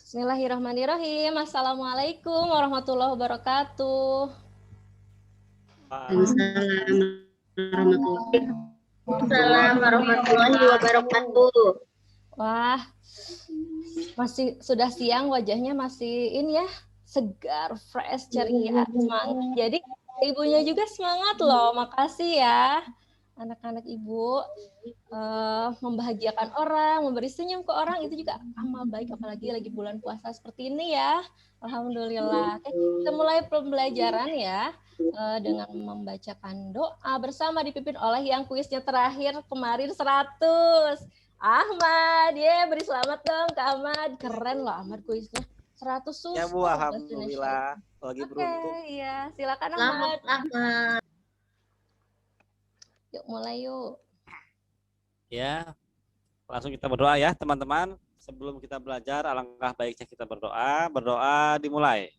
Bismillahirrahmanirrahim. Assalamualaikum warahmatullahi wabarakatuh. Waalaikumsalam warahmatullahi wabarakatuh. Wah, masih sudah siang, wajahnya masih ini ya, segar, fresh, ceria, semangat. Jadi ibunya juga semangat loh. Makasih ya anak-anak ibu. Membahagiakan orang, memberi senyum ke orang itu juga amal baik, apalagi lagi bulan puasa seperti ini ya. Alhamdulillah. Oke, kita mulai pembelajaran ya dengan membacakan doa bersama dipimpin oleh yang kuisnya terakhir kemarin 100. Ahmad, beri selamat dong ke Ahmad. Keren loh Ahmad kuisnya. 100 sus. Ya Bu, alhamdulillah. Lagi beruntung. Iya, silakan Selamat Ahmad. Ahmad. Yuk mulai yuk. Ya, langsung kita berdoa ya teman-teman. Sebelum kita belajar, alangkah baiknya kita berdoa. Berdoa dimulai.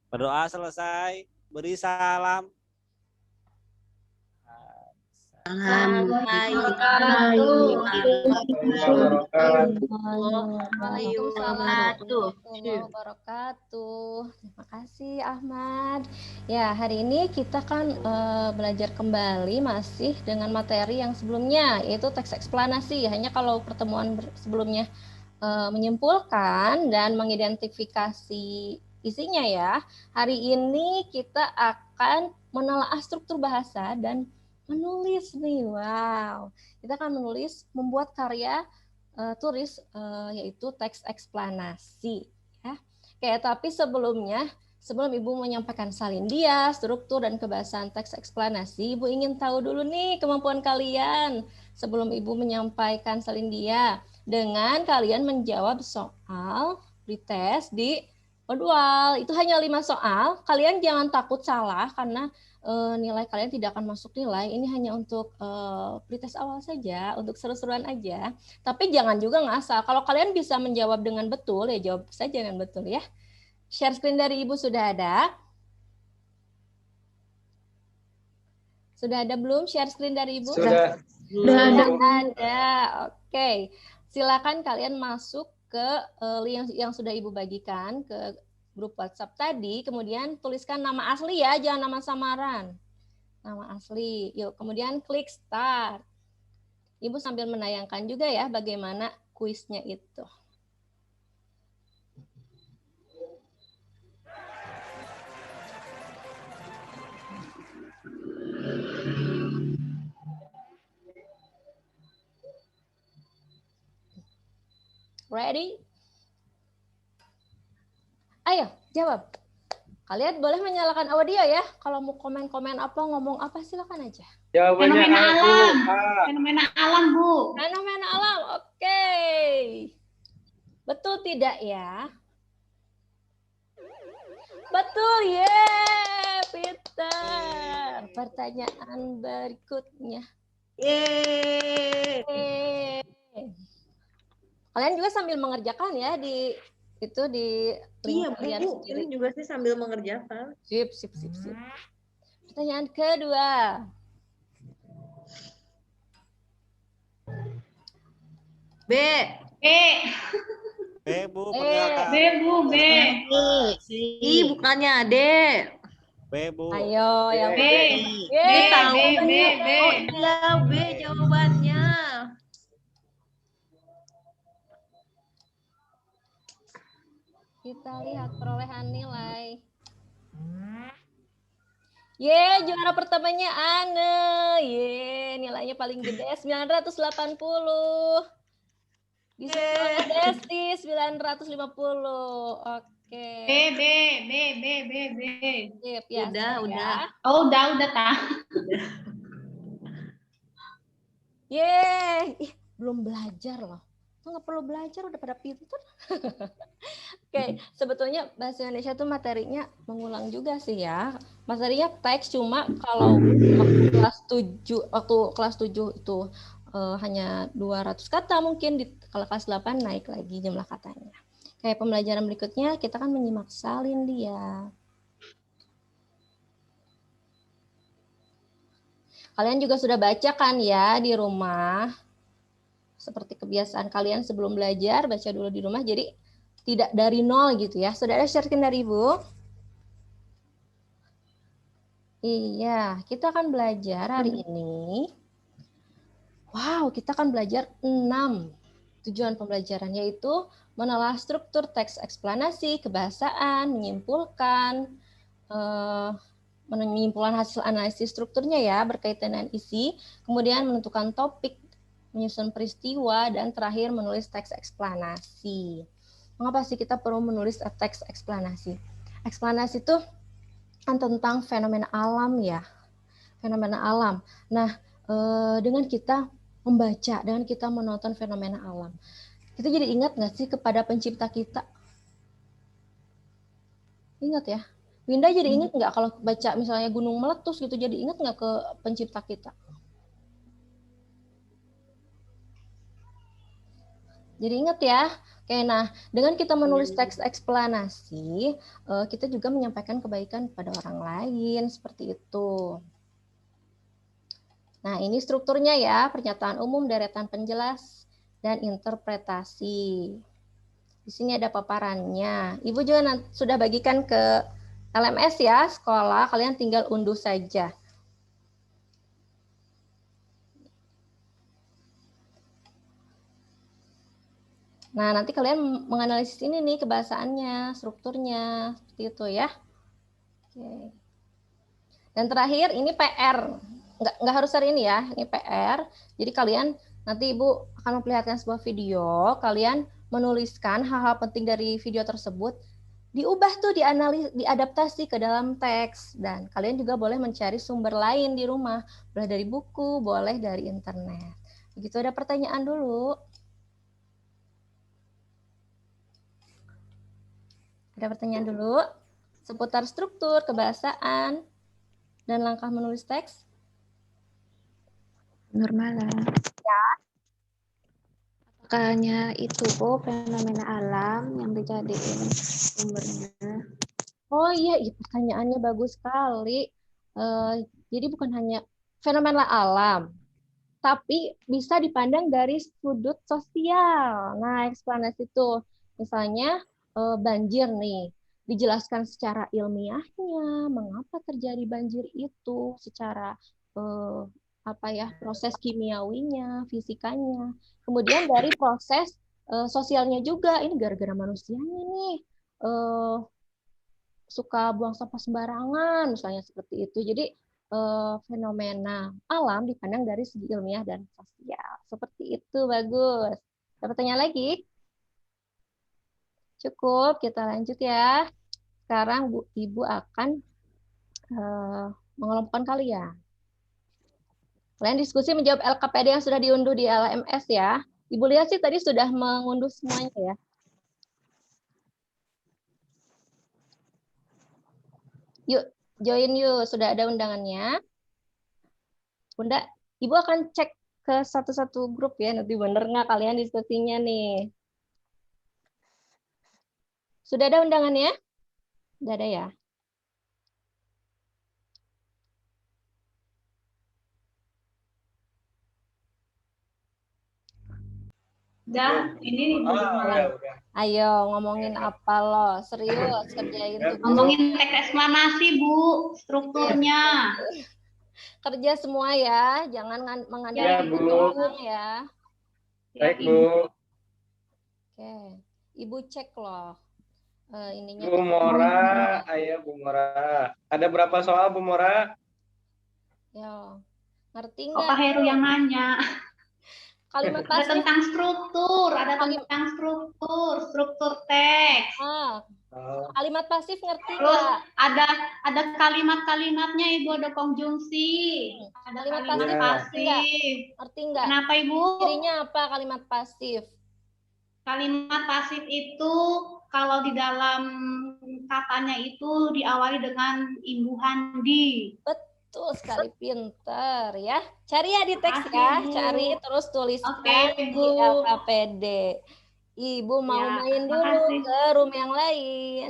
Berdoa selesai, beri salam. Wabarakatuh. Terima kasih Ahmad. Ya, hari ini kita kan belajar kembali masih dengan materi yang sebelumnya, yaitu teks eksplanasi. Hanya kalau pertemuan sebelumnya menyimpulkan dan mengidentifikasi isinya ya. Hari ini kita akan menelaah struktur bahasa dan menulis nih. Wow. Kita akan menulis, membuat karya tulis yaitu teks eksplanasi ya. Oke, tapi sebelum Ibu menyampaikan salindia, struktur dan kebahasaan teks eksplanasi, Ibu ingin tahu dulu nih kemampuan kalian sebelum Ibu menyampaikan salindia dengan kalian menjawab soal pretest di modul. Itu hanya 5 soal. Kalian jangan takut salah karena nilai kalian tidak akan masuk nilai. Ini hanya untuk pretest awal saja, untuk seru-seruan aja. Tapi jangan juga ngasal. Kalau kalian bisa menjawab dengan betul, ya jawab saja dengan betul ya. Share screen dari Ibu sudah ada? Sudah ada belum share screen dari Ibu? Sudah ada. Oke. Silakan kalian masuk ke link yang sudah Ibu bagikan ke grup WhatsApp tadi, kemudian tuliskan nama asli ya, jangan nama samaran. Nama asli. Yuk, kemudian klik start. Ibu sambil menayangkan juga ya bagaimana kuisnya itu. Ready? Ayo, jawab. Kalian boleh menyalakan audio ya. Kalau mau komen-komen apa, ngomong apa, silakan aja. Jawabannya fenomena alam. Fenomena alam, Bu. Fenomena alam, oke. Betul tidak ya? Betul, Peter. Pertanyaan berikutnya. Kalian juga sambil mengerjakan ya di link kalian sendiri. Ini juga sih sambil mengerjakan. Sip. Pertanyaan kedua. B, Bu, B. I bukannya D. B, Bu. Ayo, yang B. Tahu B. Oh iya, B jawabannya. Kita lihat perolehan nilai. Juara pertamanya Ane. Nilainya paling gede 980. Bisa Desti 950. Oke. B. Sip, ya. Udah. Oh, udah tahu. Belum belajar loh. Nggak perlu belajar, udah pada pintar. Oke, sebetulnya bahasa Indonesia tuh materinya mengulang juga sih ya. Materinya teks, cuma kalau waktu kelas 7 itu hanya 200 kata, mungkin kalau kelas 8 naik lagi jumlah katanya. Oke, pembelajaran berikutnya kita akan menyimak salindia. Kalian juga sudah baca kan ya di rumah seperti kebiasaan kalian sebelum belajar, baca dulu di rumah, jadi tidak dari nol gitu ya. Sudah ada sharing dari Ibu? Iya, kita akan belajar hari ini. Wow, kita akan belajar 6 tujuan pembelajaran, yaitu menelaah struktur teks eksplanasi, kebahasaan, menyimpulkan, menyimpulkan hasil analisis strukturnya ya, berkaitan dengan isi, kemudian menentukan topik, menyusun peristiwa, dan terakhir menulis teks eksplanasi. Mengapa sih kita perlu menulis teks eksplanasi? Eksplanasi itu kan tentang fenomena alam ya, fenomena alam. Nah, dengan kita membaca, dengan kita menonton fenomena alam, kita jadi ingat nggak sih kepada pencipta kita? Ingat ya? Winda jadi ingat nggak kalau baca misalnya gunung meletus gitu, jadi ingat nggak ke pencipta kita? Jadi ingat ya. Oke, nah dengan kita menulis teks eksplanasi, kita juga menyampaikan kebaikan kepada orang lain, seperti itu. Nah, ini strukturnya ya, pernyataan umum, deretan penjelas, dan interpretasi. Di sini ada paparannya. Ibu juga sudah bagikan ke LMS ya, sekolah. Kalian tinggal unduh saja. Nah, nanti kalian menganalisis ini nih, kebahasaannya, strukturnya, seperti itu ya. Oke. Dan terakhir, ini PR. Nggak harus hari ini ya, ini PR. Jadi kalian, nanti Ibu akan memperlihatkan sebuah video, kalian menuliskan hal-hal penting dari video tersebut, diubah tuh, diadaptasi ke dalam teks, dan kalian juga boleh mencari sumber lain di rumah, boleh dari buku, boleh dari internet. Begitu, ada pertanyaan dulu. Ada pertanyaan dulu seputar struktur, kebahasaan, dan langkah menulis teks? Nurmala. Ya. Apakah hanya itu fenomena alam yang dijadiin sumbernya? Oh iya, pertanyaannya bagus sekali. Jadi bukan hanya fenomena alam, tapi bisa dipandang dari sudut sosial. Nah, eksplanasi itu, misalnya banjir nih, dijelaskan secara ilmiahnya, mengapa terjadi banjir itu, secara proses kimiawinya, fisikanya. Kemudian dari proses sosialnya juga, ini gara-gara manusianya nih. Suka buang sampah sembarangan, misalnya seperti itu. Jadi fenomena alam dipandang dari segi ilmiah dan sosial. Seperti itu, bagus. Ada pertanyaan lagi? Cukup, kita lanjut ya. Sekarang Ibu akan mengelompokkan kalian. Kalian diskusi menjawab LKPD yang sudah diunduh di LMS ya. Ibu lihat sih tadi sudah mengunduh semuanya ya. Yuk, join yuk. Sudah ada undangannya. Bunda, Ibu akan cek ke satu-satu grup ya, nanti bener nggak kalian diskusinya nih. Sudah ada undangannya? Sudah ada ya? Udah, ini udah. Ayo, ngomongin apa lo? Serius, kerjain tugas. Ngomongin teks eksplanasi, Bu, strukturnya. Kerja semua ya, jangan mengandalkan Bu. orang ya. Baik, Bu. Oke, Ibu cek loh. Ininya. Bu Mora, ayo Bu Mora. Ada berapa soal Bu Mora? Yo, ngerti Kok nggak? Pak Heru yang nanya? Kalimat Ada pasif. tentang struktur, struktur teks. Kalimat pasif ngerti Terus nggak? ada kalimat-kalimatnya, Ibu, ada konjungsi. Ada kalimat pasif. Ngerti nggak? Kenapa, Ibu? Cirinya apa kalimat pasif? Kalimat pasif itu kalau di dalam katanya itu diawali dengan imbuhan di. Betul sekali, pinter ya. Cari ya di teks ya, cari terus tuliskan di LKPD. Ibu mau main dulu ke room yang lain.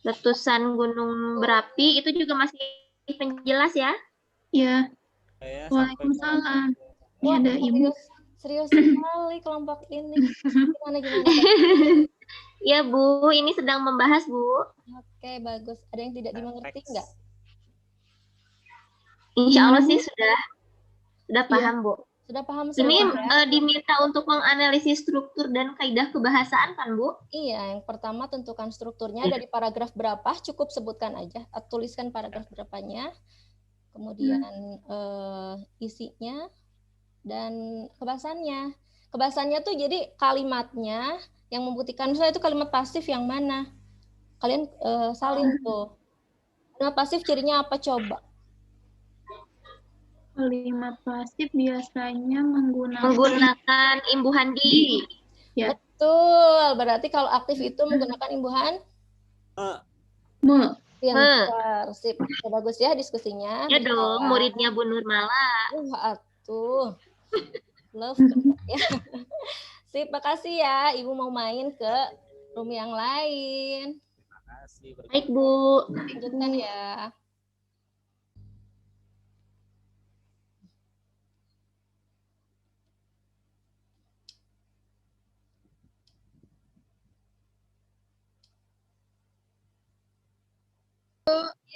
letusan gunung berapi itu juga masih penjelas ya? Ya, Ya, Waalaikumsalam. Ini Wah, ada Ibu. serius sekali kelompok ini. Gimana? Ya Bu, ini sedang membahas Bu. Oke, bagus. Ada yang tidak dimengerti nggak? Insya Allah sih sudah paham Bu. Sudah paham Ini semua ya? diminta untuk menganalisis struktur dan kaidah kebahasaan kan Bu? Iya, yang pertama tentukan strukturnya dari paragraf berapa, cukup sebutkan aja, tuliskan paragraf berapanya, kemudian isinya, dan kebahasannya. Kebahasannya tuh jadi kalimatnya yang membuktikan misalnya itu kalimat pasif yang mana. Kalian salin tuh. Kalimat pasif cirinya apa coba? Kalimat pasif biasanya menggunakan Imbuhan di. Ya. Betul, berarti kalau aktif itu menggunakan imbuhan me. pintar. Sip. Ya, bagus ya diskusinya. Ya dong, muridnya Bu Nurmala. Atuh. Love ya. Sip, makasih ya. Ibu mau main ke room yang lain. Baik Bu. Lanjutkan ya.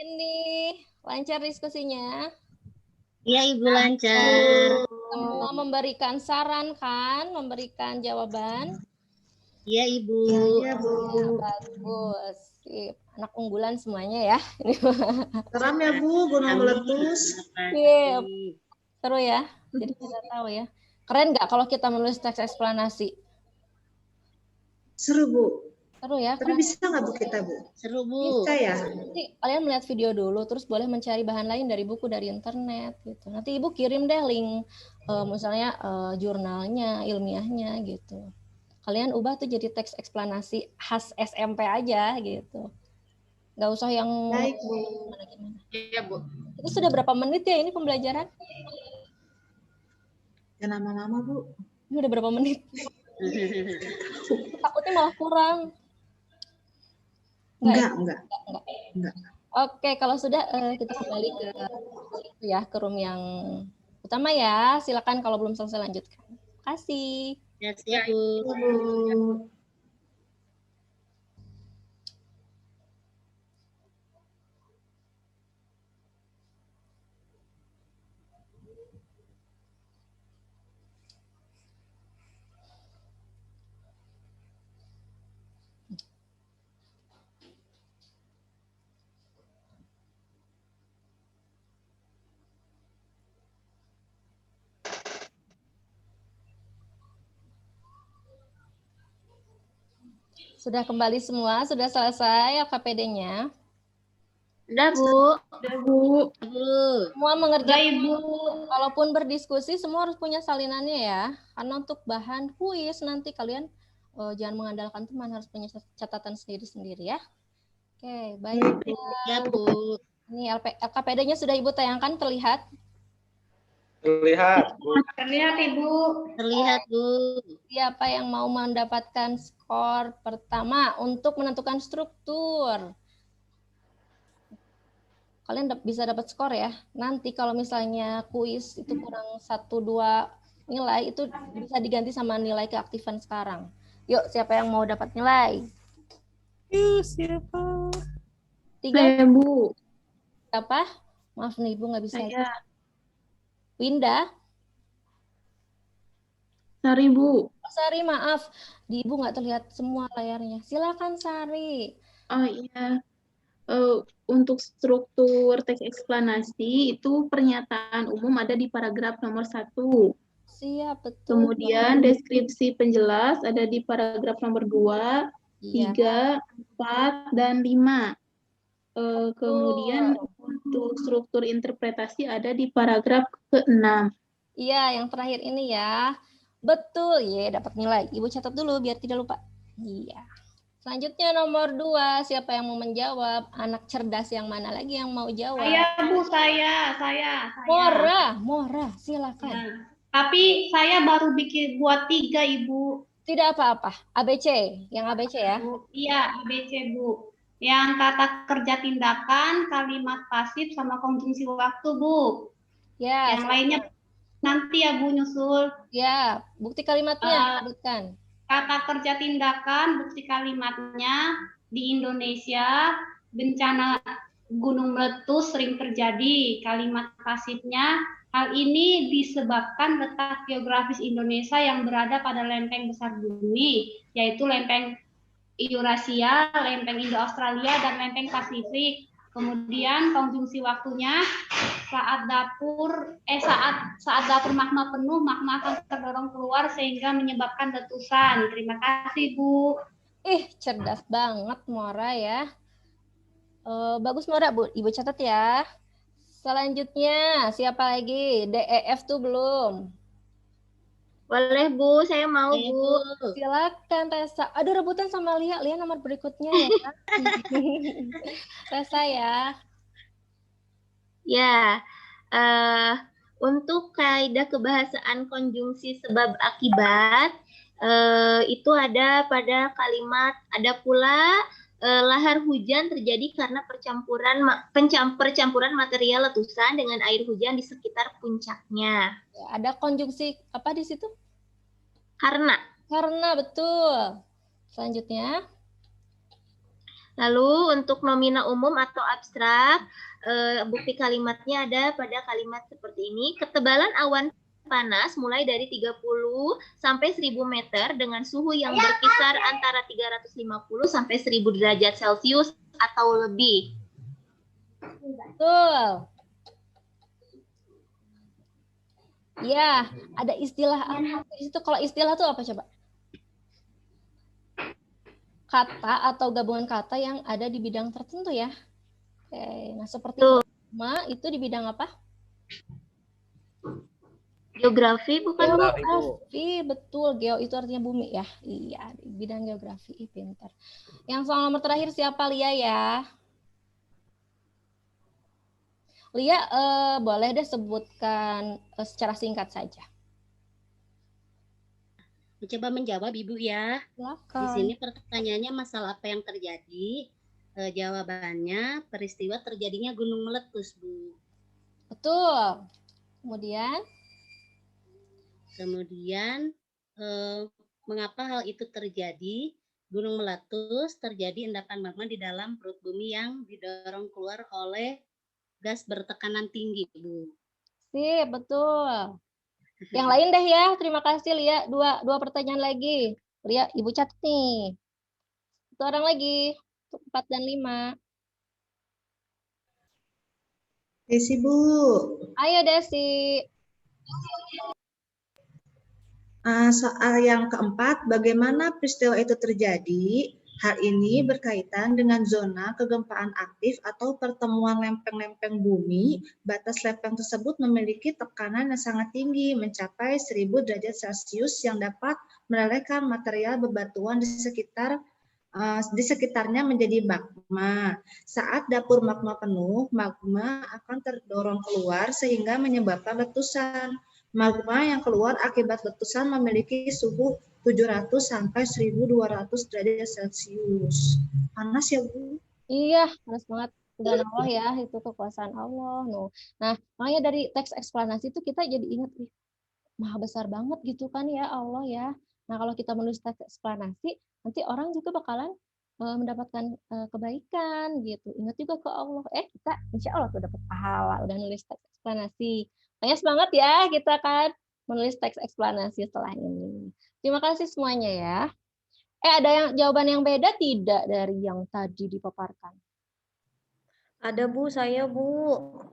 Ini lancar diskusinya. Iya Ibu lancar. Semua memberikan saran kan, memberikan jawaban. Iya Ibu. Iya Bu. Bagus. Sip. Anak unggulan semuanya ya. Seram ya Bu, gunung meletus. Iya. Seru ya. Jadi kita tahu ya. Keren nggak kalau kita menulis teks eksplanasi? Seru Bu. Seru ya. Tapi bisa nggak Bu kita Bu? Seru Bu. Bisa ya. Nanti kalian melihat video dulu, terus boleh mencari bahan lain dari buku, dari internet gitu. Nanti Ibu kirim deh link misalnya jurnalnya, ilmiahnya gitu. Kalian ubah tuh jadi teks eksplanasi khas SMP aja gitu. Nggak usah yang Baik Bu. gimana. Iya Bu. Itu sudah berapa menit ya ini pembelajaran? Jangan lama-lama Bu. Ini udah berapa menit? Takutnya malah kurang. Enggak. Oke, kalau sudah kita kembali ke room yang utama ya. Silakan kalau belum selesai lanjutkan. Terima kasih. Ya siap Bu. Bu. Sudah kembali semua, sudah selesai LKPD-nya. Udah Bu. Bu. Semua mengerjakan. Kalaupun berdiskusi, semua harus punya salinannya ya. Karena untuk bahan kuis nanti kalian jangan mengandalkan teman, harus punya catatan sendiri-sendiri ya. Oke, baik. Ya Bu. Ini LKPD-nya sudah Ibu tayangkan, terlihat? Terlihat Bu. Terlihat Ibu. Terlihat Bu. Siapa yang mau mendapatkan skor pertama untuk menentukan struktur? Kalian bisa dapat skor ya. Nanti kalau misalnya kuis itu kurang 1-2 nilai, itu bisa diganti sama nilai keaktifan sekarang. Yuk, siapa yang mau dapat nilai? Yuk, siapa? 3. Saya Bu. Siapa? Maaf nih Ibu nggak bisa. Saya Winda? Sari Bu. Sari, maaf. Di Ibu nggak terlihat semua layarnya. Silakan Sari. Oh iya. Untuk struktur teks eksplanasi itu pernyataan umum ada di paragraf nomor 1. Siap, betul. Kemudian deskripsi penjelas ada di paragraf nomor 2, Iya. 3, 4, dan 5. Kemudian untuk struktur interpretasi ada di paragraf ke-6. Iya, yang terakhir ini ya. Betul, ya dapat nilai. Ibu catat dulu biar tidak lupa. Iya. Selanjutnya nomor 2, siapa yang mau menjawab? Anak cerdas yang mana lagi yang mau jawab? Bu, saya. Mora, silakan. Ya. Tapi saya baru buat 3 Ibu. Tidak apa-apa. ABC, yang ABC ya. Iya, ABC Bu. Yang kata kerja tindakan, kalimat pasif, sama konjungsi waktu, Bu. Ya, Yang lainnya nanti ya Bu nyusul. ya, bukti kalimatnya sebutkan. Kata kerja tindakan, bukti kalimatnya di Indonesia bencana gunung meletus sering terjadi. Kalimat pasifnya, hal ini disebabkan letak geografis Indonesia yang berada pada lempeng besar bumi, yaitu lempeng Eurasia, lempeng Indo-Australia, dan lempeng Pasifik. Kemudian konjungsi waktunya saat dapur magma penuh, magma akan terdorong keluar sehingga menyebabkan letusan. Terima kasih, Bu. Cerdas banget Mora ya. Bagus Mora, Bu. Ibu catat ya. Selanjutnya, siapa lagi? DEF tuh belum. Boleh Bu, saya mau Bu. Silakan Tessa. Aduh, rebutan sama Lia. Lia nomor berikutnya ya. Tessa ya. Ya, untuk kaidah kebahasaan konjungsi sebab akibat itu ada pada kalimat, ada pula lahar hujan terjadi karena percampuran material letusan dengan air hujan di sekitar puncaknya. Ya, ada konjungsi apa di situ? Karena, betul. Selanjutnya. Lalu untuk nomina umum atau abstrak, bukti kalimatnya ada pada kalimat seperti ini. Ketebalan awan panas mulai dari 30 sampai 1000 meter dengan suhu yang berkisar antara 350 sampai 1000 derajat Celcius atau lebih. Betul. Ya, ada istilah apa di situ? Kalau istilah itu apa coba? Kata atau gabungan kata yang ada di bidang tertentu ya. Oke, nah seperti itu di bidang apa? Geografi bukan? Geografi, betul. Geo itu artinya bumi ya. Iya, di bidang geografi. Pintar. Yang soal nomor terakhir siapa? Lia ya. Lia, boleh deh sebutkan secara singkat saja. Mencoba menjawab Ibu ya. Silakan. Di sini pertanyaannya masalah apa yang terjadi? Jawabannya peristiwa terjadinya gunung meletus, Bu. Betul. Kemudian mengapa hal itu terjadi? Gunung meletus terjadi endapan magma di dalam perut bumi yang didorong keluar oleh gas bertekanan tinggi, Bu. Sip, betul. Yang lain deh ya. Terima kasih Lia. Dua pertanyaan lagi. Lia, Ibu catat nih. Satu orang lagi. 4 dan 5. Desi, Bu. Ayo Desi. Soal yang keempat, bagaimana peristiwa itu terjadi? Hal ini berkaitan dengan zona kegempaan aktif atau pertemuan lempeng-lempeng bumi. Batas lempeng tersebut memiliki tekanan yang sangat tinggi, mencapai 1000 derajat Celcius yang dapat melelehkan material bebatuan di sekitarnya menjadi magma. Saat dapur magma penuh, magma akan terdorong keluar sehingga menyebabkan letusan. Magma yang keluar akibat letusan memiliki suhu 700 sampai 1200 derajat Celcius. Panas ya, Bu? Iya, panas banget. Dan Allah ya, itu kekuasaan Allah. Nah, makanya dari teks eksplanasi itu kita jadi ingat, maha besar banget gitu kan ya Allah ya. Nah, kalau kita menulis teks eksplanasi, nanti orang juga bakalan mendapatkan kebaikan gitu. Ingat juga ke Allah. Kita insya Allah tuh dapat pahala udah nulis teks eksplanasi. Makanya semangat ya kita kan menulis teks eksplanasi setelah ini. Terima kasih semuanya ya. Ada jawaban yang beda tidak dari yang tadi dipaparkan? Ada Bu, saya Bu.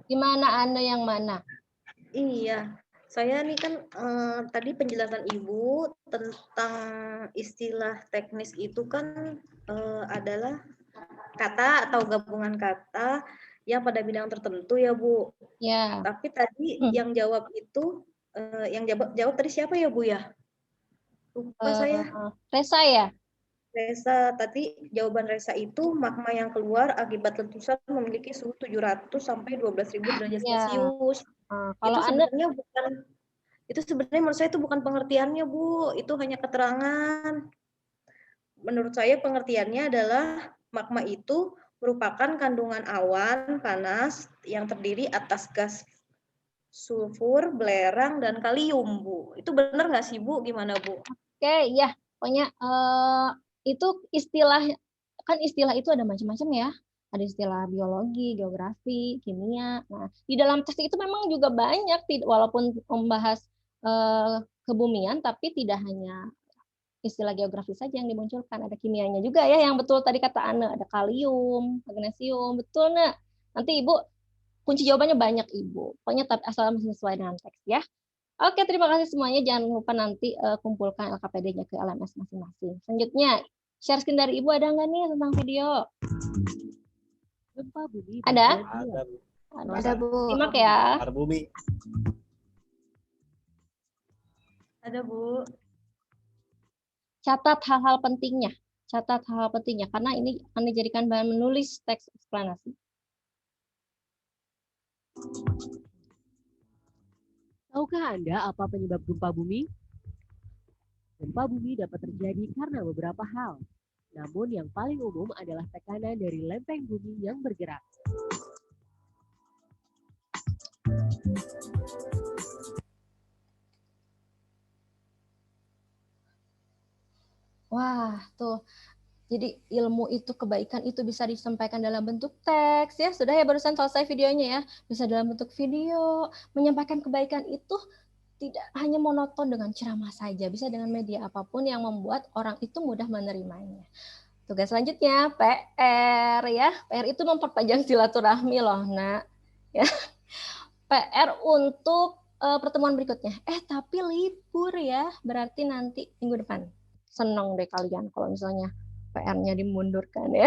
Gimana Anda yang mana? Iya, saya nih kan tadi penjelasan Ibu tentang istilah teknis itu kan adalah kata atau gabungan kata yang pada bidang tertentu ya Bu. Ya. Tapi tadi yang jawab itu, yang jawab tadi siapa ya Bu ya? Lupa saya. Resa ya? Resa, tadi jawaban Resa itu magma yang keluar akibat letusan memiliki suhu 700 sampai 12.000 derajat Celcius. Kalau itu sebenarnya menurut saya itu bukan pengertiannya, Bu. Itu hanya keterangan. Menurut saya pengertiannya adalah Magma itu merupakan kandungan awan panas yang terdiri atas gas sulfur, belerang, dan kalium, Bu. Itu benar nggak sih, Bu? Gimana, Bu? Oke, ya, pokoknya itu istilah, kan istilah itu ada macam-macam ya. Ada istilah biologi, geografi, kimia. Nah, di dalam teks itu memang juga banyak, walaupun membahas kebumian, tapi tidak hanya istilah geografi saja yang dimunculkan, ada kimianya juga ya, yang betul tadi kata Anne, ada kalium, magnesium, betul Nak. Nanti Ibu, kunci jawabannya banyak Ibu. Pokoknya asal sesuai dengan teks ya. Oke, terima kasih semuanya. Jangan lupa nanti kumpulkan LKPD-nya ke LMS masing-masing. Selanjutnya, share screen dari Ibu ada nggak nih tentang video? Gempa bumi. Ada? Ada, Bu. Simak ya. Gempa bumi. Ada, Bu. Catat hal-hal pentingnya. Catat hal-hal pentingnya, karena ini akan dijadikan bahan menulis teks eksplanasi. Tahukah Anda apa penyebab gempa bumi? Gempa bumi dapat terjadi karena beberapa hal. Namun yang paling umum adalah tekanan dari lempeng bumi yang bergerak. Wah, tuh. Jadi ilmu itu, kebaikan itu bisa disampaikan dalam bentuk teks ya. Sudah ya, barusan selesai videonya ya. Bisa dalam bentuk video. Menyampaikan kebaikan itu tidak hanya monoton dengan ceramah saja, bisa dengan media apapun yang membuat orang itu mudah menerimanya. Tugas selanjutnya PR ya. PR itu memperpanjang silaturahmi loh, Nak. Ya. PR untuk pertemuan berikutnya. Tapi libur ya, berarti nanti minggu depan. Seneng deh kalian kalau misalnya PR-nya dimundurkan ya.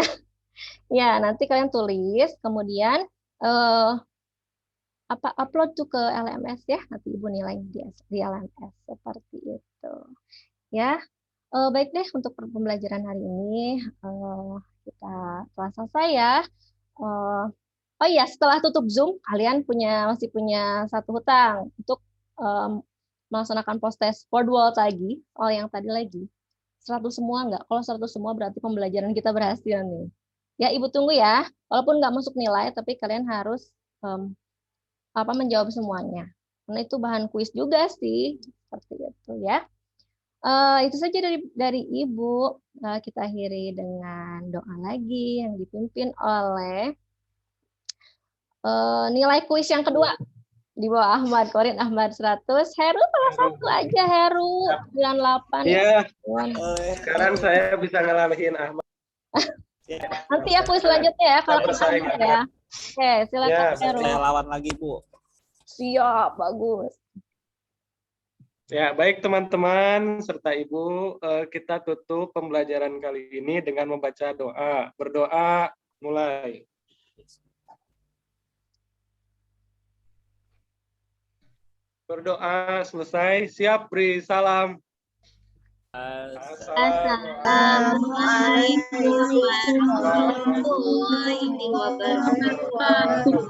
Ya, nanti kalian tulis, kemudian upload tuh ke LMS ya, nanti Ibu nilai di LMS seperti itu. Ya, baik deh untuk pembelajaran hari ini kita telah selesai ya. Oh iya, setelah tutup Zoom, kalian masih punya satu hutang untuk melaksanakan post test for World lagi. Oh, yang tadi lagi. 100 semua enggak? Kalau 100 semua berarti pembelajaran kita berhasil nih. Ya, Ibu tunggu ya. Walaupun nggak masuk nilai, tapi kalian harus menjawab semuanya. Karena itu bahan kuis juga sih. Seperti itu ya. Itu saja dari Ibu. Kita akhiri dengan doa lagi yang dipimpin oleh nilai kuis yang kedua. Di bawah Ahmad, Korin Ahmad 100, Heru salah satu aja, Heru 98. Iya, sekarang saya bisa ngalahin Ahmad. Nanti ya kuis selanjutnya ya, kalau saya ya. Oke, silakan Ya, Heru. Saya lawan lagi, Bu. Siap, bagus. Ya, baik teman-teman serta Ibu, kita tutup pembelajaran kali ini dengan membaca doa. Berdoa, mulai. Berdoa selesai, siap beri salam. Assalamualaikum warahmatullahi wabarakatuh.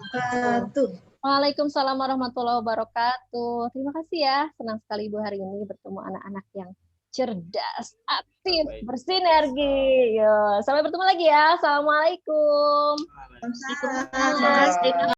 Waalaikumsalam warahmatullahi wabarakatuh. Terima kasih ya, senang sekali Ibu hari ini bertemu anak-anak yang cerdas, aktif, bersinergi. Yo, sampai bertemu lagi ya. Assalamualaikum. Waalaikumsalam.